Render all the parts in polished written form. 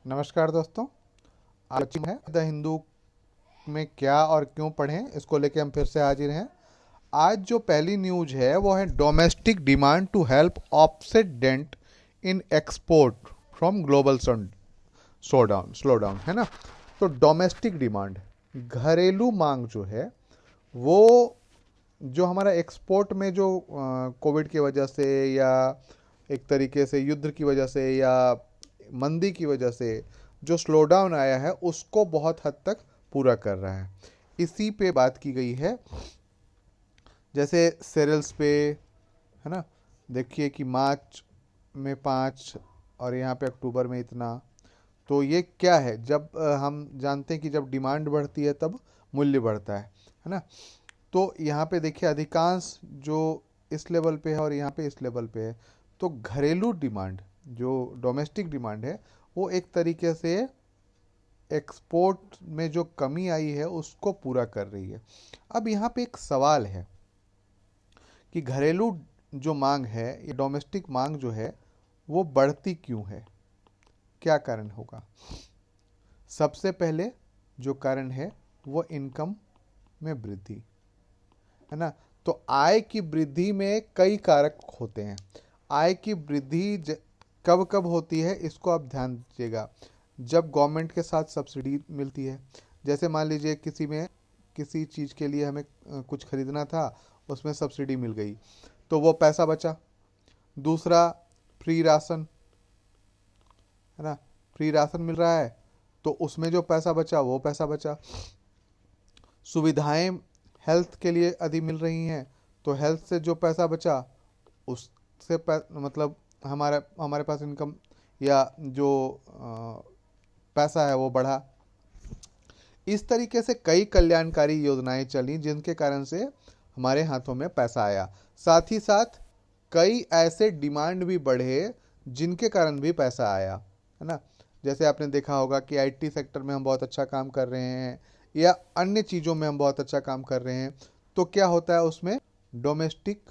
नमस्कार दोस्तों। आज है द हिंदू में क्या और क्यों पढ़ें, इसको लेके हम फिर से हाजिर हैं। आज जो पहली न्यूज है वो है domestic demand to help offset dent in export from global slowdown, है ना। तो डोमेस्टिक डिमांड, घरेलू मांग जो है वो, जो हमारा एक्सपोर्ट में जो कोविड की वजह से या एक तरीके से युद्ध की वजह से या मंदी की वजह से जो स्लो डाउन आया है उसको बहुत हद तक पूरा कर रहा है। इसी पे बात की गई है। जैसे सेरेल्स पे, है ना, देखिए कि मार्च में 5 और यहाँ पे अक्टूबर में इतना। तो ये क्या है, जब हम जानते हैं कि जब डिमांड बढ़ती है तब मूल्य बढ़ता है ना। तो यहाँ पे देखिए अधिकांश जो इस लेवल पे है और यहाँ पे इस लेवल पे है। तो घरेलू डिमांड, जो डोमेस्टिक डिमांड है, वो एक तरीके से एक्सपोर्ट में जो कमी आई है उसको पूरा कर रही है। अब यहाँ पे एक सवाल है कि घरेलू जो मांग है, ये डोमेस्टिक मांग जो है वो बढ़ती क्यों है, क्या कारण होगा। सबसे पहले जो कारण है वो इनकम में वृद्धि, है ना। तो आय की वृद्धि में कई कारक होते हैं। आय की वृद्धि कब कब होती है इसको आप ध्यान दीजिएगा। जब गवर्नमेंट के साथ सब्सिडी मिलती है, जैसे मान लीजिए किसी चीज़ के लिए हमें कुछ खरीदना था, उसमें सब्सिडी मिल गई तो वो पैसा बचा। दूसरा, फ्री राशन, है ना, फ्री राशन मिल रहा है तो उसमें जो पैसा बचा वो पैसा बचा। सुविधाएं हेल्थ के लिए अधिक मिल रही हैं तो हेल्थ से जो पैसा बचा उससे मतलब हमारे पास इनकम या जो पैसा है वो बढ़ा। इस तरीके से कई कल्याणकारी योजनाएं चली जिनके कारण से हमारे हाथों में पैसा आया। साथ ही साथ कई ऐसे डिमांड भी बढ़े जिनके कारण भी पैसा आया, है ना। जैसे आपने देखा होगा कि आईटी सेक्टर में हम बहुत अच्छा काम कर रहे हैं या अन्य चीज़ों में हम बहुत अच्छा काम कर रहे हैं, तो क्या होता है उसमें डोमेस्टिक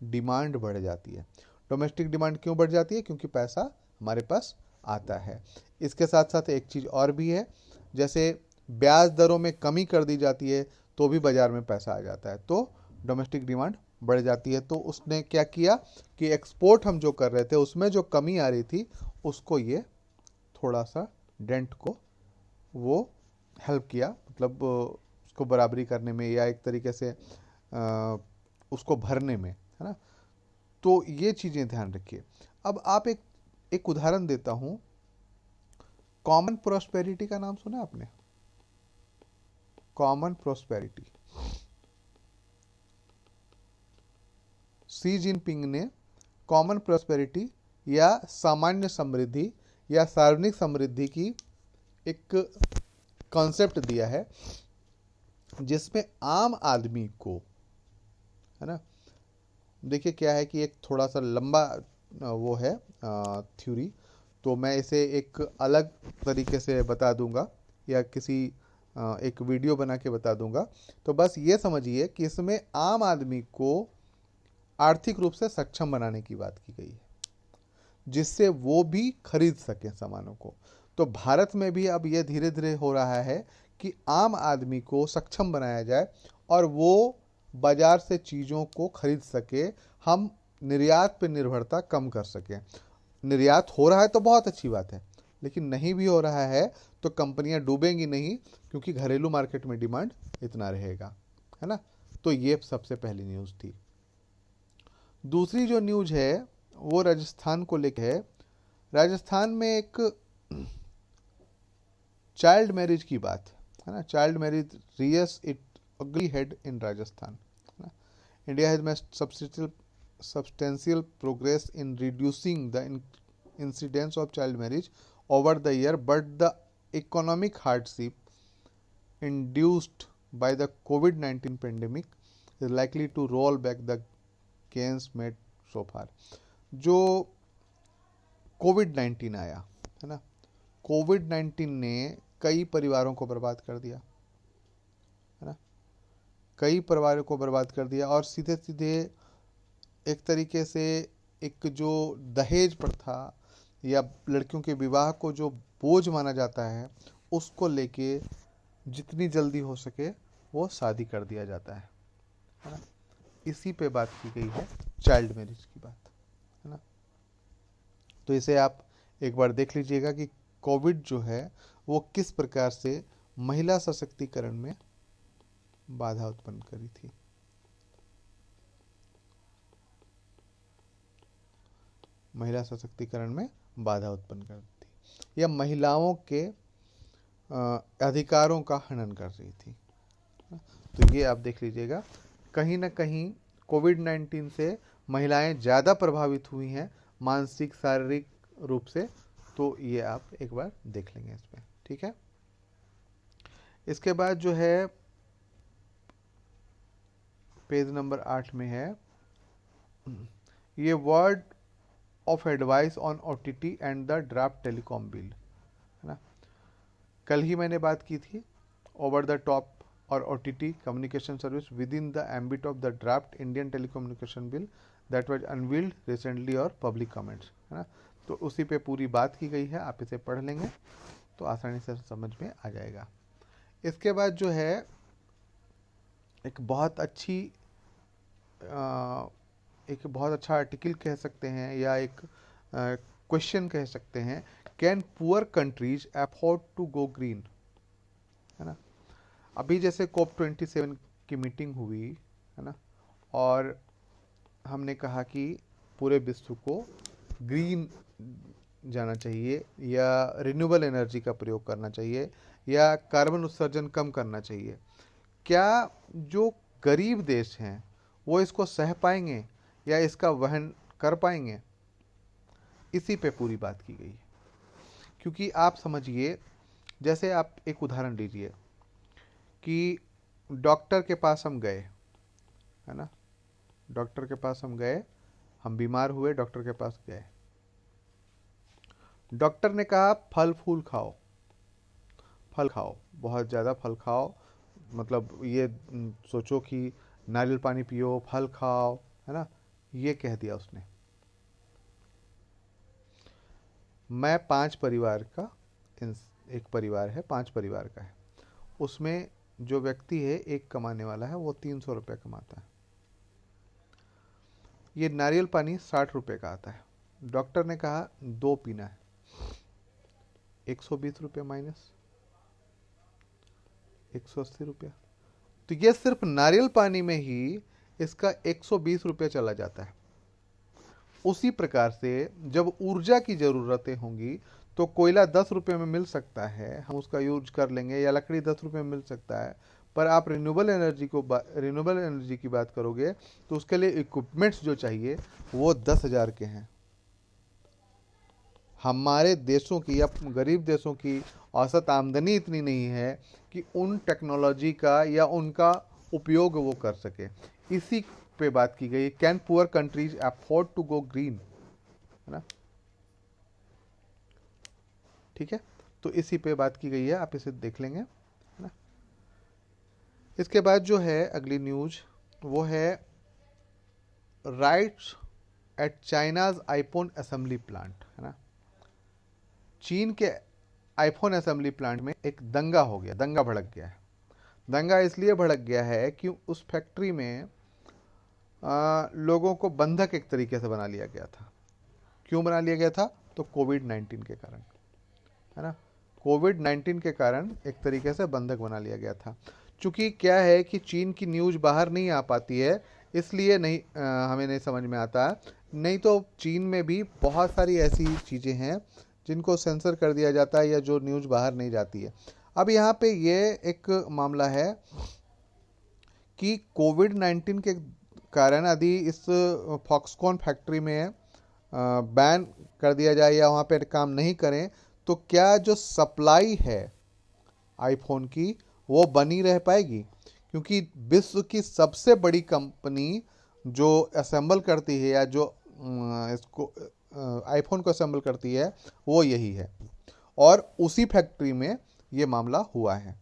डिमांड बढ़ जाती है। डोमेस्टिक डिमांड क्यों बढ़ जाती है? क्योंकि पैसा हमारे पास आता है। इसके साथ साथ एक चीज़ और भी है, जैसे ब्याज दरों में कमी कर दी जाती है तो भी बाजार में पैसा आ जाता है, तो डोमेस्टिक डिमांड बढ़ जाती है। तो उसने क्या किया कि एक्सपोर्ट हम जो कर रहे थे उसमें जो कमी आ रही थी उसको ये थोड़ा सा डेंट को वो हेल्प किया, मतलब उसको बराबरी करने में या एक तरीके से उसको भरने में, है ना। तो ये चीज़ें ध्यान रखिए। अब आप एक उदाहरण देता हूं। कॉमन प्रोस्पेरिटी का नाम सुना आपने? कॉमन प्रोस्पेरिटी, शी जिनपिंग ने कॉमन प्रोस्पेरिटी या सामान्य समृद्धि या सार्वजनिक समृद्धि की एक कॉन्सेप्ट दिया है जिसमें आम आदमी को, है ना, देखिए क्या है कि एक थोड़ा सा लंबा वो है थ्योरी, तो मैं इसे एक अलग तरीके से बता दूंगा या किसी एक वीडियो बना के बता दूंगा। तो बस ये समझिए कि इसमें आम आदमी को आर्थिक रूप से सक्षम बनाने की बात की गई है जिससे वो भी खरीद सके सामानों को। तो भारत में भी अब ये धीरे धीरे हो रहा है कि आम आदमी को सक्षम बनाया जाए और वो बाजार से चीज़ों को खरीद सके, हम निर्यात पर निर्भरता कम कर सकें। निर्यात हो रहा है तो बहुत अच्छी बात है, लेकिन नहीं भी हो रहा है तो कंपनियां डूबेंगी नहीं, क्योंकि घरेलू मार्केट में डिमांड इतना रहेगा, है ना। तो ये सबसे पहली न्यूज़ थी। दूसरी जो न्यूज़ है वो राजस्थान को लेकर है। राजस्थान में एक चाइल्ड मैरिज की बात है ना। चाइल्ड मैरिज रियर्स इट अगली हेड इन राजस्थान, है ना। India has made substantial progress in reducing the incidence of child marriage over the year, but the economic hardship induced by the COVID-19 pandemic is likely to roll back the gains made so far. जो कोविड-19 आया, है ना, कोविड-19 ने कई परिवारों को बर्बाद कर दिया, है ना, कई परिवारों को बर्बाद कर दिया। और सीधे सीधे एक तरीके से एक जो दहेज प्रथा या लड़कियों के विवाह को जो बोझ माना जाता है, उसको लेके जितनी जल्दी हो सके वो शादी कर दिया जाता है ना। इसी पे बात की गई है, चाइल्ड मैरिज की बात, है ना। तो इसे आप एक बार देख लीजिएगा कि कोविड जो है वो किस प्रकार से महिला सशक्तिकरण में बाधा उत्पन्न करी थी। महिला सशक्तिकरण में बाधा उत्पन्न कर रही थी, या महिलाओं के अधिकारों का हनन कर रही थी। तो ये आप देख लीजिएगा, कहीं ना कहीं कोविड-19 से महिलाएं ज़्यादा प्रभावित हुई हैं मानसिक शारीरिक रूप से। तो ये आप एक बार देख लेंगे इसमें, ठीक है। इसके बाद जो है पेज नंबर 8 में है ये word of advice on OTT and the draft telecom bill, है ना। कल ही मैंने बात की थी ओवर द टॉप और OTT communication service with in the ambit of the draft Indian telecommunication bill that was unveiled recently और पब्लिक कमेंट्स, है ना। तो उसी पे पूरी बात की गई है, आप इसे पढ़ लेंगे तो आसानी से समझ में आ जाएगा। इसके बाद जो है एक बहुत अच्छा आर्टिकल कह सकते हैं, या एक क्वेश्चन कह सकते हैं, can poor countries afford to go green, है ना। अभी जैसे COP27 की मीटिंग हुई, है ना, और हमने कहा कि पूरे विश्व को ग्रीन जाना चाहिए, या रिन्यूएबल एनर्जी का प्रयोग करना चाहिए, या कार्बन उत्सर्जन कम करना चाहिए। क्या जो गरीब देश हैं वो इसको सह पाएंगे या इसका वहन कर पाएंगे? इसी पे पूरी बात की गई है। क्योंकि आप समझिए, जैसे आप एक उदाहरण लीजिए कि डॉक्टर के पास हम गए, है ना, डॉक्टर के पास हम गए, हम बीमार हुए, डॉक्टर के पास गए, डॉक्टर ने कहा फल फूल खाओ, फल खाओ, बहुत ज़्यादा फल खाओ, मतलब ये सोचो कि नारियल पानी पियो, फल खाओ, है ना, ये कह दिया उसने। मैं 5 परिवार का, एक परिवार है, 5 परिवार का है, उसमें जो व्यक्ति है एक कमाने वाला है, वो 300 रुपये कमाता है। ये नारियल पानी 60 रुपये का आता है, डॉक्टर ने कहा 2 पीना है, 120 रुपये माइनस 180 रुपया। तो ये सिर्फ नारियल पानी में ही इसका 120 रुपये चला जाता है। उसी प्रकार से जब ऊर्जा की ज़रूरतें होंगी तो कोयला 10 रुपये में मिल सकता है, हम उसका यूज कर लेंगे, या लकड़ी 10 रुपये में मिल सकता है, पर आप रिन्यूएबल एनर्जी की बात करोगे तो उसके लिए इक्विपमेंट्स जो चाहिए वो 10,000 के हैं। हमारे देशों की या गरीब देशों की औसत आमदनी इतनी नहीं है कि उन टेक्नोलॉजी का या उनका उपयोग वो कर सके। इसी पे बात की गई, can poor countries afford to go green, है ना, ठीक है। तो इसी पे बात की गई है, आप इसे देख लेंगे, है ना। इसके बाद जो है अगली न्यूज वो है riots at China's iPhone assembly plant, है ना। चीन के आईफोन असेंबली प्लांट में एक दंगा हो गया, दंगा भड़क गया है। दंगा इसलिए भड़क गया है कि उस फैक्ट्री में लोगों को बंधक एक तरीके से बना लिया गया था। क्यों बना लिया गया था? तो कोविड-19 के कारण, है ना। कोविड-19 के कारण एक तरीके से बंधक बना लिया गया था। चूंकि क्या है कि चीन की न्यूज़ बाहर नहीं आ पाती है, इसलिए नहीं हमें नहीं समझ में आता। नहीं तो चीन में भी बहुत सारी ऐसी चीज़ें हैं जिनको सेंसर कर दिया जाता है या जो न्यूज़ बाहर नहीं जाती है। अब यहाँ पे ये एक मामला है कि कोविड-19 के कारण यदि इस फॉक्सकॉन फैक्ट्री में बैन कर दिया जाए या वहाँ पे काम नहीं करें, तो क्या जो सप्लाई है आईफोन की वो बनी रह पाएगी? क्योंकि विश्व की सबसे बड़ी कंपनी जो असेंबल करती है या जो इसको आईफोन को असेंबल करती है वो यही है, और उसी फैक्ट्री में ये मामला हुआ है।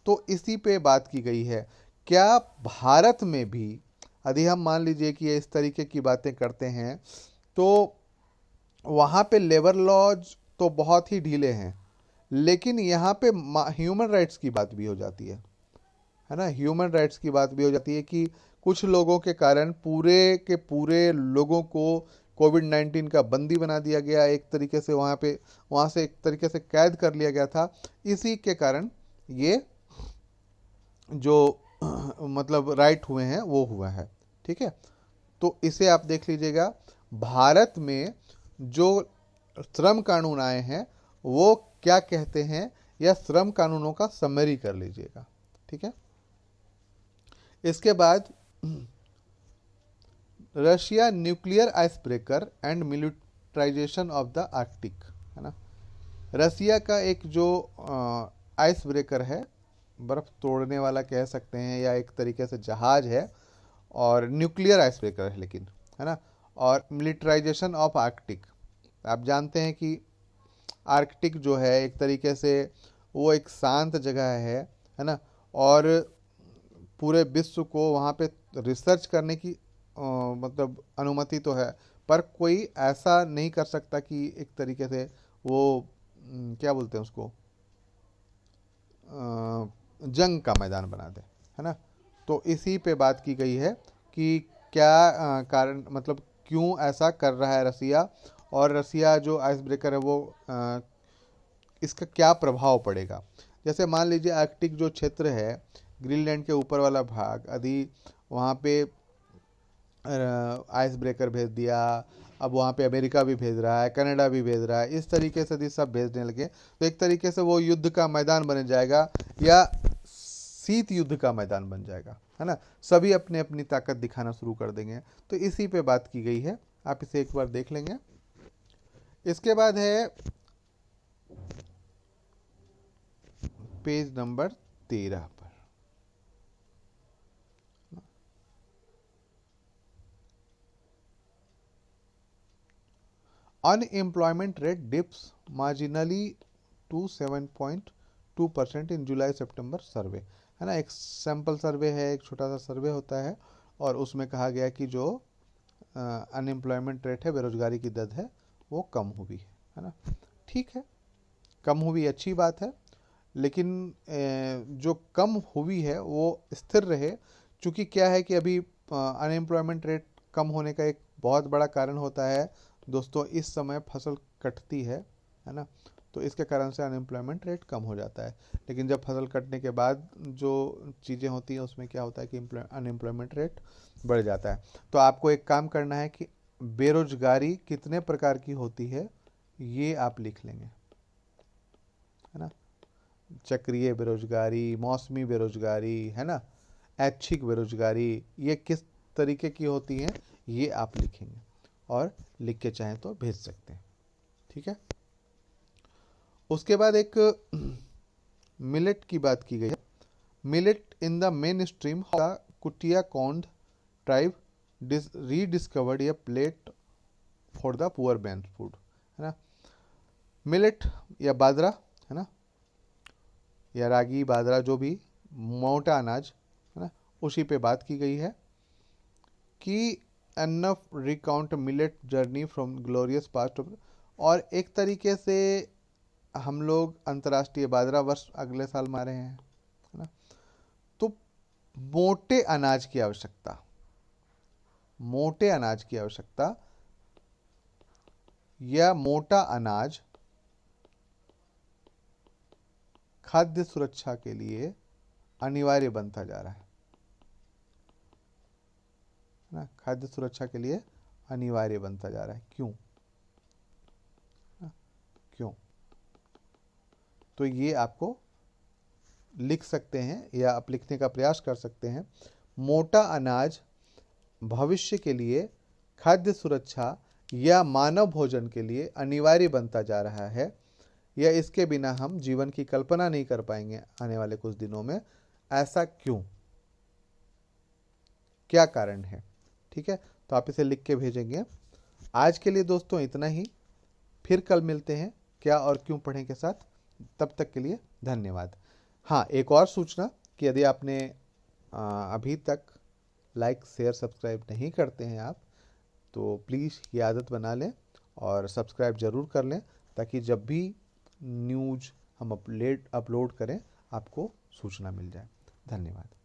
तो इसी पे बात की गई है, क्या भारत में भी यदि हम मान लीजिए कि ये इस तरीके की बातें करते हैं तो वहाँ पे लेबर लॉज तो बहुत ही ढीले हैं, लेकिन यहाँ पे ह्यूमन राइट्स की बात भी हो जाती है ना। ह्यूमन राइट्स की बात भी हो जाती है कि कुछ लोगों के कारण पूरे के पूरे लोगों को कोविड-19 का बंदी बना दिया गया, एक तरीके से वहाँ से एक तरीके से कैद कर लिया गया था। इसी के कारण ये जो मतलब राइट हुए हैं वो हुआ है। ठीक है, तो इसे आप देख लीजिएगा। भारत में जो श्रम कानून आए हैं वो क्या कहते हैं, या श्रम कानूनों का समरी कर लीजिएगा। ठीक है, इसके बाद Russia nuclear ice breaker and militarisation of the Arctic, है ना। रसिया का एक जो आइस ब्रेकर है, बर्फ तोड़ने वाला कह सकते हैं, या एक तरीके से जहाज है, और न्यूक्लियर आइस ब्रेकर है लेकिन, है ना। और मिलिटराइजेशन ऑफ आर्कटिक, आप जानते हैं कि आर्कटिक जो है एक तरीके से वो एक शांत जगह है ना। और पूरे विश्व को वहाँ पे रिसर्च करने की मतलब अनुमति तो है, पर कोई ऐसा नहीं कर सकता कि एक तरीके से वो क्या बोलते हैं उसको, जंग का मैदान बना दे, है ना। तो इसी पे बात की गई है कि क्या कारण, मतलब क्यों ऐसा कर रहा है रसिया, और रसिया जो आइस ब्रेकर है वो इसका क्या प्रभाव पड़ेगा। जैसे मान लीजिए आर्कटिक जो क्षेत्र है, ग्रीनलैंड के ऊपर वाला भाग, यदि वहाँ पे आइस ब्रेकर भेज दिया, अब वहाँ पे अमेरिका भी भेज रहा है, कनाडा भी भेज रहा है, इस तरीके से यदि सब भेजने लगे तो एक तरीके से वो युद्ध का मैदान बन जाएगा, या शीत युद्ध का मैदान बन जाएगा, है ना। सभी अपने अपनी ताकत दिखाना शुरू कर देंगे। तो इसी पे बात की गई है, आप इसे एक बार देख लेंगे। इसके बाद है पेज नंबर 13 पर। Unemployment rate dips marginally to 7.2% in July September survey, है ना। एक सैंपल सर्वे है, एक छोटा सा सर्वे होता है, और उसमें कहा गया कि जो अनएम्प्लॉयमेंट रेट है, बेरोजगारी की दर है, वो कम हुई है ना। ठीक है, कम हुई अच्छी बात है, लेकिन जो कम हुई है वो स्थिर रहे। चूँकि क्या है कि अभी अनएम्प्लॉयमेंट रेट कम होने का एक बहुत बड़ा कारण होता है दोस्तों, इस समय फसल कटती है ना। तो इसके कारण से अनएम्प्लॉयमेंट रेट कम हो जाता है, लेकिन जब फसल कटने के बाद जो चीज़ें होती हैं उसमें क्या होता है कि अनएम्प्लॉयमेंट रेट बढ़ जाता है। तो आपको एक काम करना है कि बेरोजगारी कितने प्रकार की होती है ये आप लिख लेंगे, है ना। चक्रीय बेरोजगारी, मौसमी बेरोजगारी, है ना, ऐच्छिक बेरोजगारी, ये किस तरीके की होती हैं ये आप लिखेंगे, और लिख के चाहें तो भेज सकते हैं। ठीक है, उसके बाद एक मिलेट की बात की गई है। Millet in the mainstream Kutia Kondh tribe rediscovered a plate for the poor man food, है ना। मिलेट या बाजरा, है ना, या रागी बाजरा, जो भी मोटा अनाज, है ना, उसी पे बात की गई है कि enough recount millet journey from glorious past. और एक तरीके से हम लोग अंतर्राष्ट्रीय बाजरा वर्ष अगले साल मारे हैं, है ना। तो मोटे अनाज की आवश्यकता, मोटे अनाज की आवश्यकता, या मोटा अनाज खाद्य सुरक्षा के लिए अनिवार्य बनता जा रहा है ना। खाद्य सुरक्षा के लिए अनिवार्य बनता जा रहा है, क्यों, क्यों। तो ये आपको लिख सकते हैं, या आप लिखने का प्रयास कर सकते हैं। मोटा अनाज भविष्य के लिए खाद्य सुरक्षा या मानव भोजन के लिए अनिवार्य बनता जा रहा है, या इसके बिना हम जीवन की कल्पना नहीं कर पाएंगे आने वाले कुछ दिनों में। ऐसा क्यों, क्या कारण है। ठीक है, तो आप इसे लिख के भेजेंगे। आज के लिए दोस्तों इतना ही, फिर कल मिलते हैं क्या और क्यों पढ़ें के साथ। तब तक के लिए धन्यवाद। हाँ, एक और सूचना कि यदि आपने अभी तक लाइक शेयर सब्सक्राइब नहीं करते हैं आप, तो प्लीज़ ये आदत बना लें, और सब्सक्राइब ज़रूर कर लें ताकि जब भी न्यूज़ हम अपलोड करें आपको सूचना मिल जाए। धन्यवाद।